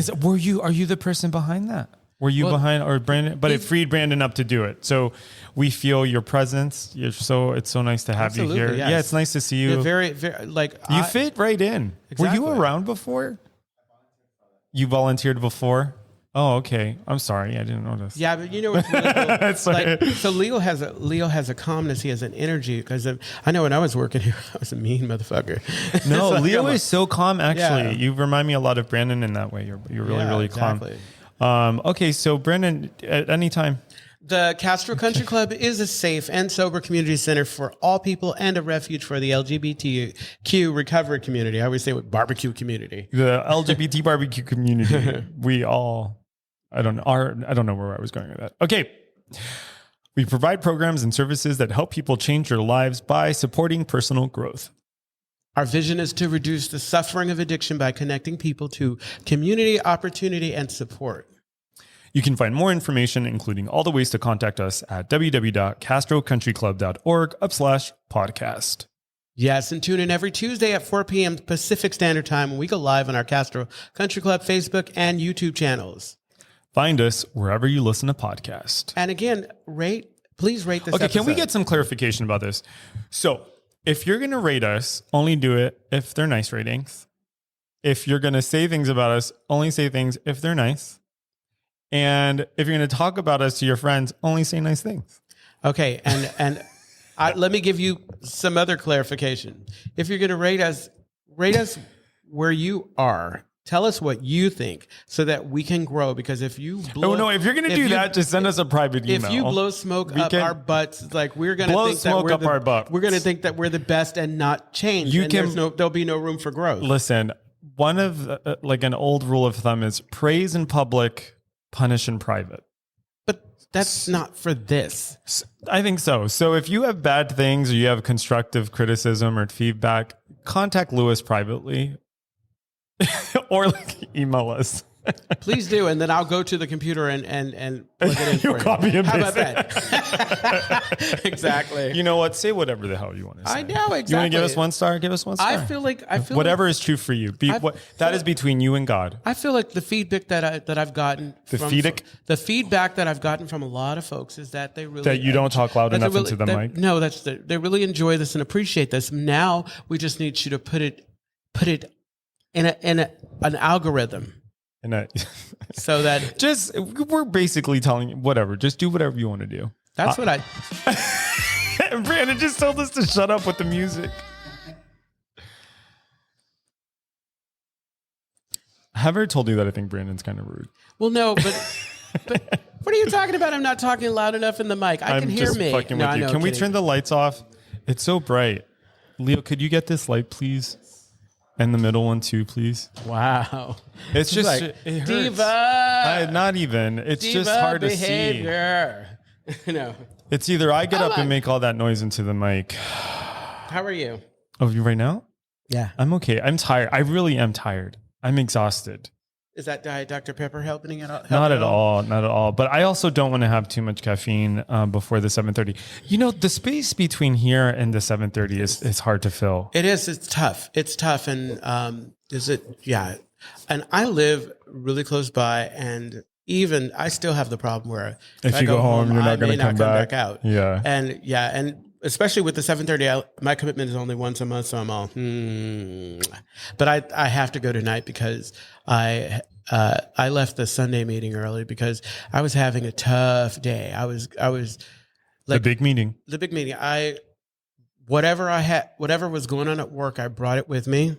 Are you the person behind that? Were you behind or Brandon? But it freed Brandon up to do it. So we feel your presence. It's so nice to have you here. Yes. Yeah, it's nice to see you. Very, very you fit right in. Exactly. Were you around before? You volunteered before? Oh, okay. I'm sorry, I didn't notice. Yeah, but you know what's really cool? So Leo has a calmness. He has an energy because I know when I was working here, I was a mean motherfucker. No, Leo is so calm. Actually, you remind me a lot of Brandon in that way. You're really exactly. calm. Okay, so Brandon, at any time. The Castro Country Club is a safe and sober community center for all people and a refuge for the LGBTQ recovery community. I always say with barbecue community. The LGBT barbecue community. I don't know where I was going with that. Okay. We provide programs and services that help people change their lives by supporting personal growth. Our vision is to reduce the suffering of addiction by connecting people to community, opportunity, and support. You can find more information, including all the ways to contact us at www.castrocountryclub.org/podcast. Yes, and tune in every Tuesday at 4 p.m. Pacific Standard Time when we go live on our Castro Country Club Facebook and YouTube channels. Find us wherever you listen to podcasts. And again, please rate this episode. Can we get some clarification about this? So if you're going to rate us, only do it if they're nice ratings. If you're going to say things about us, only say things if they're nice. And if you're going to talk about us to your friends, only say nice things. Okay, and let me give you some other clarification. If you're going to rate us where you are. Tell us what you think so that we can grow. Because if you blow, if you're going to do that, just send us a private email. If you blow smoke up our butts, like we're going to think that we're going to think that we're the best and not change. There'll be no room for growth. Listen, one of an old rule of thumb is praise in public, punish in private. But that's not for this. I think so. So if you have bad things or you have constructive criticism or feedback, contact Louis privately or email us. Please do, and then I'll go to the computer and plug it in for you. Copy and paste. How about that? Exactly. You know what? Say whatever the hell you want to say. I know, exactly. You want to give us 1 star? Give us 1 star. I feel like whatever is true for you. That is between you and God. I feel like the feedback that I've gotten the feedback that I've gotten from a lot of folks is that they really you don't talk loud enough into the mic. No, they really enjoy this and appreciate this. Now we just need you to put it in an algorithm. So that we're basically telling you whatever, just do whatever you want to do. That's what I Brandon just told us to shut up with the music. Have I ever told you that I think Brandon's kind of rude? Well, no, but what are you talking about? I'm not talking loud enough in the mic. I can hear me. Fucking with you. Can we turn the lights off? It's so bright. Leo, could you get this light, please? And the middle one too, please. Wow. It's just like, it hurts. Diva. Not even. It's Diva just hard behavior. to see. No. It's either I get up and make all that noise into the mic. How are you? Oh, you right now? Yeah. I'm okay. I'm tired. I really am tired. I'm exhausted. Is that Diet Dr. Pepper helping at all? Not at all. Not at all. But I also don't want to have too much caffeine before the 7:30. You know, the space between here and the 7:30 is hard to fill. It is. It's tough. It's tough. And yeah. And I live really close by, and even I still have the problem where if you go home, you're not going to come back out. Yeah. And especially with the 7:30, my commitment is only once a month, so I'm all, But I have to go tonight because I left the Sunday meeting early because I was having a tough day. I was like the big meeting. Whatever was going on at work, I brought it with me.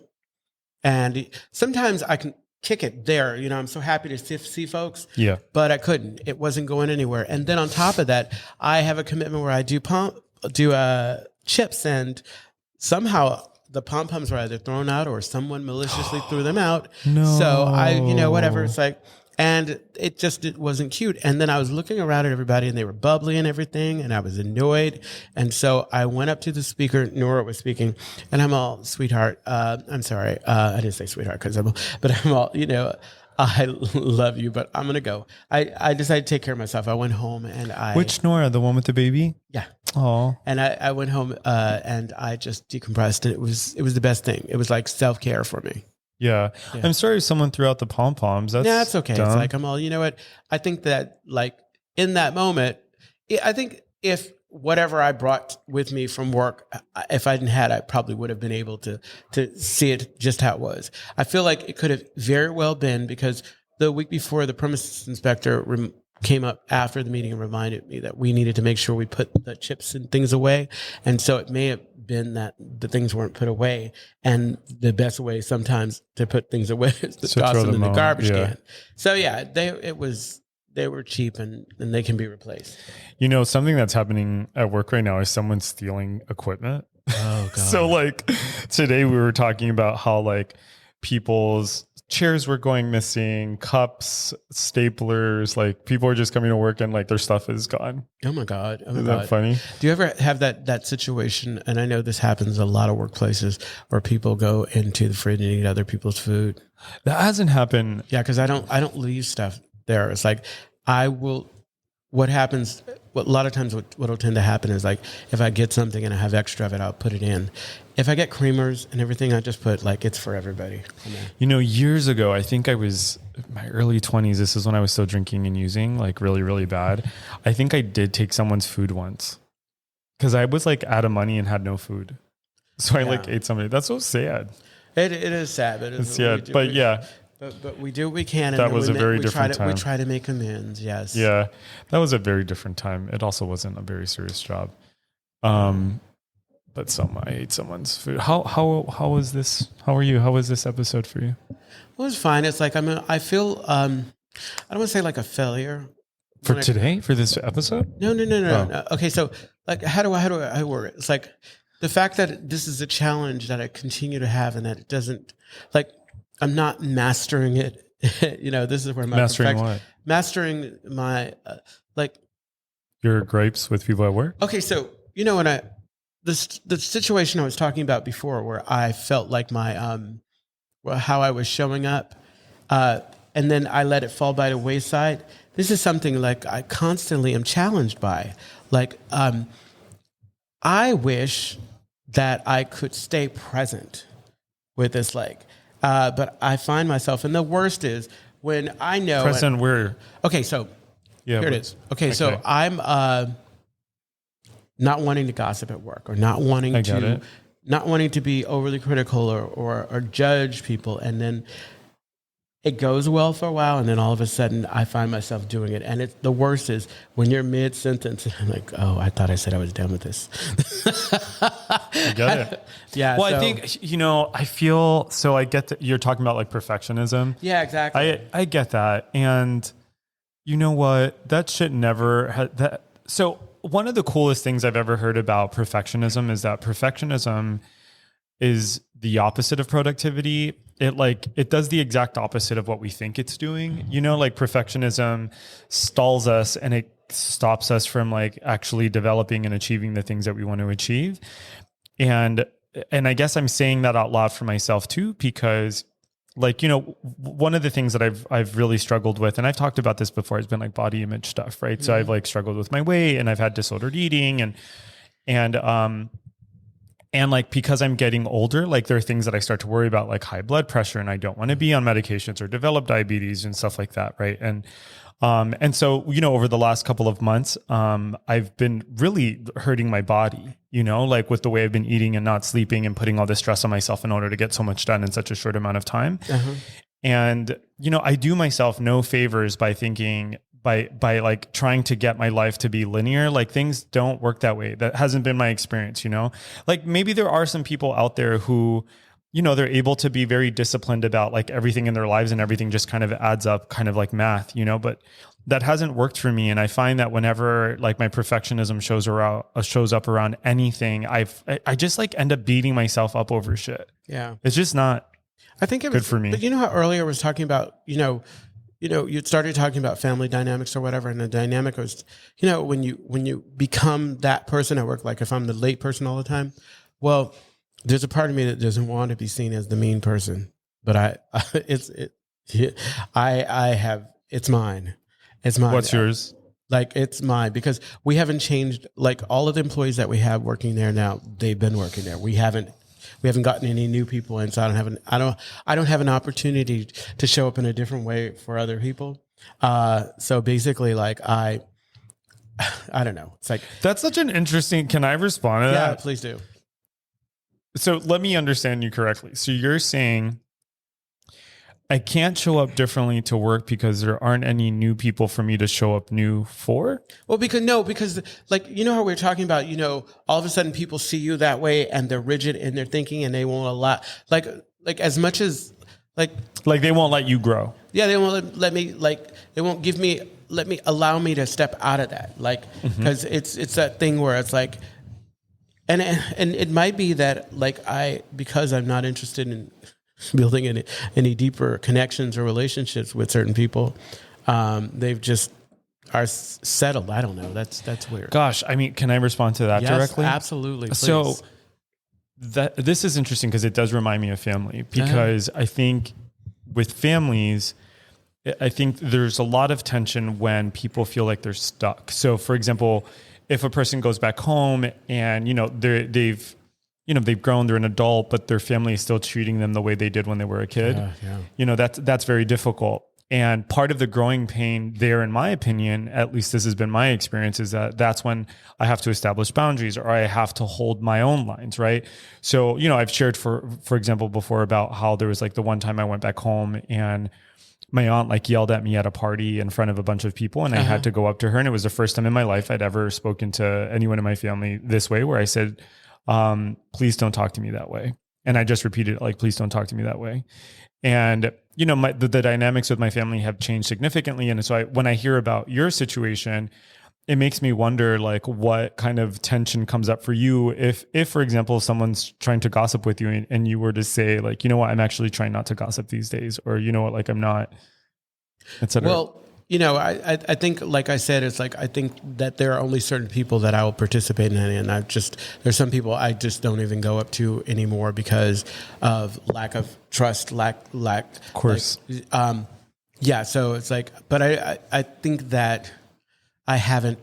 And sometimes I can kick it there. You know, I'm so happy to see folks. Yeah. But I couldn't. It wasn't going anywhere. And then on top of that, I have a commitment where I do chips, and somehow the pom-poms were either thrown out or someone maliciously threw them out. No. So whatever. It's like, and it wasn't cute. And then I was looking around at everybody and they were bubbly and everything. And I was annoyed. And so I went up to the speaker. Nora was speaking and I'm all, sweetheart. I'm sorry. I didn't say sweetheart but I'm all, I love you, but I'm going to go. I decided to take care of myself. I went home and Which Nora? The one with the baby? Yeah. Oh. And I went home and I just decompressed. And it was the best thing. It was like self-care for me. Yeah. I'm sorry if someone threw out the pom-poms. That's okay. dumb. It's like, I'm all, you know what? I think that like in that moment, I think if whatever I brought with me from work, if I didn't had, I probably would have been able to see it just how it was. I feel like it could have very well been because the week before the premises inspector came up after the meeting and reminded me that we needed to make sure we put the chips and things away. And so it may have been that the things weren't put away. And the best way sometimes to put things away is to toss them in the garbage can. So yeah, they were cheap and they can be replaced. Something that's happening at work right now is someone stealing equipment. Oh God. So like today we were talking about how like people's chairs were going missing, cups, staplers, like people are just coming to work and like their stuff is gone. Oh my God. Isn't that funny? Do you ever have that situation? And I know this happens in a lot of workplaces where people go into the fridge and eat other people's food. That hasn't happened. Yeah. Cause I don't leave stuff there. It's like, what happens, a lot of times what will tend to happen is like, if I get something and I have extra of it, I'll put it in. If I get creamers and everything, I just put like, it's for everybody. Years ago, I think I was in my early 20s. This is when I was still drinking and using like really, really bad. I think I did take someone's food once because I was like out of money and had no food. So I like ate somebody. That's so sad. It is sad, but it's sad. But yeah. But we do what we can. And that was a very different time. We try to make amends. Yes. Yeah. That was a very different time. It also wasn't a very serious job. But I ate someone's food. How was this? How are you? How was this episode for you? It was fine. It's like, I feel, I don't want to say like a failure. For today? For this episode? No. No. Okay. So like, how do I work it? It's like the fact that this is a challenge that I continue to have and that it doesn't like, I'm not mastering it. This is where my mastering what? Mastering my your gripes with people at work. Okay, so when the situation I was talking about before, where I felt like my how I was showing up, and then I let it fall by the wayside. This is something like I constantly am challenged by. Like I wish that I could stay present with this but I find myself, and the worst is when I know present where. Okay, so here it is. Okay, so I'm not wanting to gossip at work, or not wanting to be overly critical or judge people, and then it goes well for a while, and then all of a sudden I find myself doing it. And the worst is when you're mid-sentence and I'm like, oh, I thought I said I was done with this. I get it. Yeah. Well, I think, I feel, so I get that you're talking about like perfectionism. Yeah, exactly. I get that. And you know what? That shit never so one of the coolest things I've ever heard about perfectionism is that perfectionism is the opposite of productivity. It does the exact opposite of what we think it's doing. Like perfectionism stalls us and it stops us from like actually developing and achieving the things that we want to achieve. And I guess I'm saying that out loud for myself too, because one of the things that I've really struggled with, and I've talked about this before, has been like body image stuff, right? Mm-hmm. So I've like struggled with my weight and I've had disordered eating and like, because I'm getting older, like there are things that I start to worry about, like high blood pressure, and I don't want to be on medications or develop diabetes and stuff like that. Right. And so, over the last couple of months, I've been really hurting my body, like with the way I've been eating and not sleeping and putting all this stress on myself in order to get so much done in such a short amount of time. Uh-huh. And, I do myself no favors by thinking, by like trying to get my life to be linear. Like things don't work that way. That hasn't been my experience, Like maybe there are some people out there who they're able to be very disciplined about like everything in their lives, and everything just kind of adds up, kind of like math, but that hasn't worked for me. And I find that whenever like my perfectionism shows up around anything, I just like end up beating myself up over shit. Yeah. It's just not, I think it good was, for me. But how earlier I was talking about, you started talking about family dynamics or whatever. And the dynamic was, when you become that person at work, like if I'm the late person all the time, well, there's a part of me that doesn't want to be seen as the mean person, but it's mine. It's mine. What's yours? Like it's mine, because we haven't changed. Like all of the employees that we have working there now, they've been working there. We haven't gotten any new people in, so I don't have an opportunity to show up in a different way for other people. So basically, like I don't know. It's like, that's such an interesting. Can I respond to that? Yeah, please do. So let me understand you correctly. So you're saying I can't show up differently to work because there aren't any new people for me to show up new for? Well, because like, how we're talking about, all of a sudden people see you that way and they're rigid in their thinking and they won't allow, like as much as like they won't let you grow. Yeah. They won't let me, like, they won't allow me to step out of that. Like, cause it's that thing where it's like, and it might be that like because I'm not interested in building any deeper connections or relationships with certain people, they've just are settled. I don't know. That's weird. Gosh, I mean, can I respond to that directly? Absolutely. Please. So this is interesting because it does remind me of family, because I think with families, I think there's a lot of tension when people feel like they're stuck. So for example, if a person goes back home and, they've grown, they're an adult, but their family is still treating them the way they did when they were a kid. That's very difficult. And part of the growing pain there, in my opinion, at least this has been my experience, is that's when I have to establish boundaries, or I have to hold my own lines, right? So, I've shared for example before about how there was like the one time I went back home and my aunt like yelled at me at a party in front of a bunch of people, and I had to go up to her. And it was the first time in my life I'd ever spoken to anyone in my family this way, where I said, please don't talk to me that way. And I just repeated, like, please don't talk to me that way. And, the dynamics with my family have changed significantly. And so when I hear about your situation, it makes me wonder, like, what kind of tension comes up for you if, for example, someone's trying to gossip with you and you were to say, like, I'm actually trying not to gossip these days, or, like, I'm not, et cetera. Well, I think, like I said, it's like, I think that there are only certain people that I will participate in. And there's some people I just don't even go up to anymore because of lack of trust, lack. Of course. Yeah. So it's like, but I think that I haven't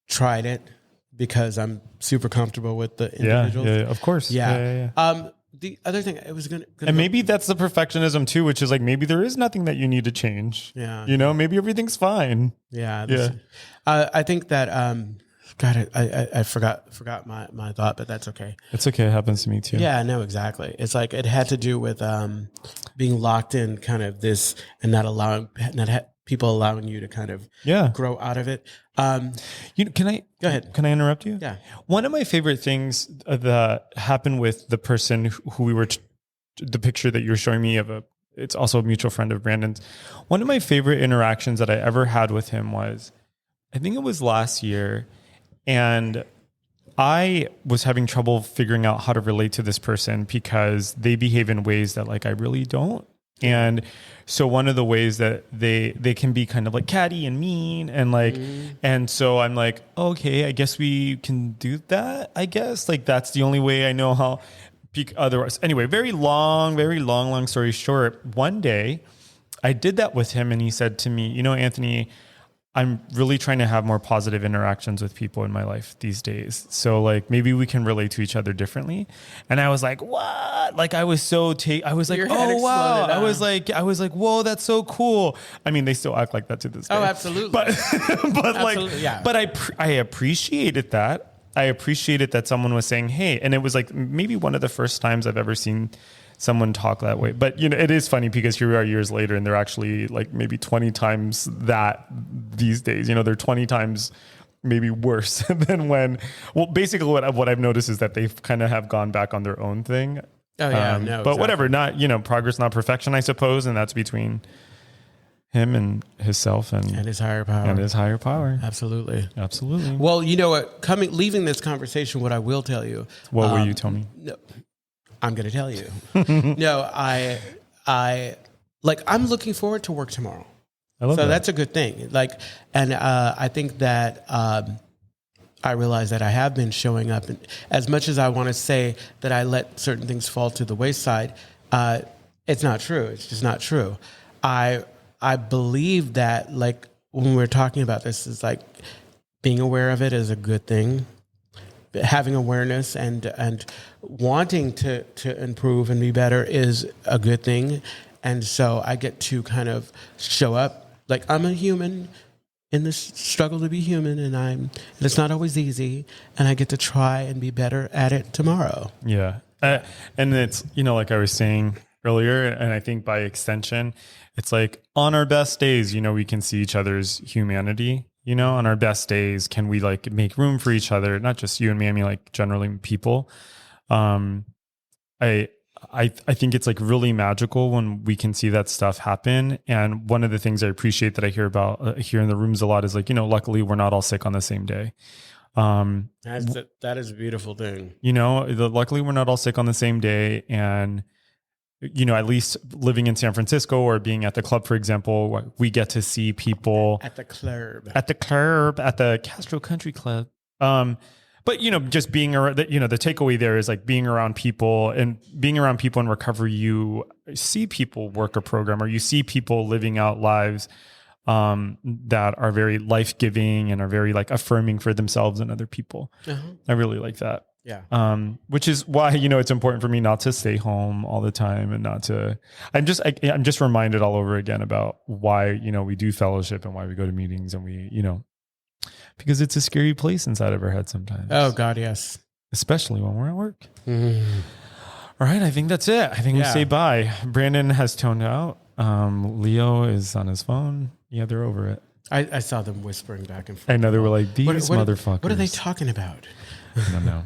tried it because I'm super comfortable with the individuals. Yeah, of course. Yeah. The other thing I was going to... And maybe that's the perfectionism too, which is like, maybe there is nothing that you need to change. Yeah. Maybe everything's fine. Yeah. I think that, God, I forgot my thought, but that's okay. It's okay. It happens to me too. Yeah, no, exactly. It's like, it had to do with being locked in kind of this and people allowing you to kind of grow out of it. Can I go ahead? Can I interrupt you? Yeah. One of my favorite things that happened with the person who we were, the picture that you're showing me of it's also a mutual friend of Brandon's. One of my favorite interactions that I ever had with him was, I think it was last year, and I was having trouble figuring out how to relate to this person because they behave in ways that like I really don't. And so one of the ways that they can be kind of like catty and mean and like, and so I'm like, okay, I guess we can do that. I guess like that's the only way I know how. Otherwise, anyway, very long story short. One day, I did that with him, and he said to me, Anthony, I'm really trying to have more positive interactions with people in my life these days. So like, maybe we can relate to each other differently. And I was like, what? Like I was so, I was like, oh wow. I was like, whoa, that's so cool. I mean, they still act like that to this day. Oh, absolutely. But absolutely, like, yeah. But I appreciated that. I appreciated that someone was saying, hey, and it was like maybe one of the first times I've ever seen someone talk that way. But, it is funny because here we are years later and they're actually like maybe 20 times that these days, they're 20 times maybe worse than basically what I've noticed is that they've kind of have gone back on their own thing. Oh yeah, no, but exactly. whatever, not, progress, not perfection, I suppose. And that's between him and himself and his higher power. And his higher power. Absolutely. Absolutely. Well, you know what? Leaving this conversation, what I will tell you. What will you tell me? No, I'm going to tell you. No, I'm looking forward to work tomorrow. I love that. So that's a good thing. I think that I realize that I have been showing up, and as much as I want to say that I let certain things fall to the wayside, it's not true. It's just not true. I believe that, when we're talking about this, is being aware of it is a good thing. Having awareness and wanting to improve and be better is a good thing. And so I get to kind of show up like I'm a human in this struggle to be human, and it's not always easy, and I get to try and be better at it tomorrow. Yeah. And it's, like I was saying earlier, and I think by extension, it's like on our best days, we can see each other's humanity. On our best days, can we make room for each other? Not just you and me. I mean, generally people. I think it's really magical when we can see that stuff happen. And one of the things I appreciate that I hear about here in the rooms a lot is luckily we're not all sick on the same day. That is a beautiful thing. Luckily we're not all sick on the same day. And, at least living in San Francisco or being at the club, for example, we get to see people at the club, at the Castro Country Club. But, just being around, the takeaway there is being around people in recovery, you see people work a program, or you see people living out lives that are very life-giving and are very affirming for themselves and other people. Uh-huh. I really like that. Yeah. Which is why, it's important for me not to stay home all the time and not to, I'm just reminded all over again about why, we do fellowship and why we go to meetings and we, because it's a scary place inside of our head sometimes. Oh God, yes. Especially when we're at work. Mm-hmm. All right. I think that's it. I think we say bye. Brandon has toned out. Leo is on his phone. Yeah, they're over it. I saw them whispering back and forth. I know, they were like, these motherfuckers. What are they talking about? I don't know.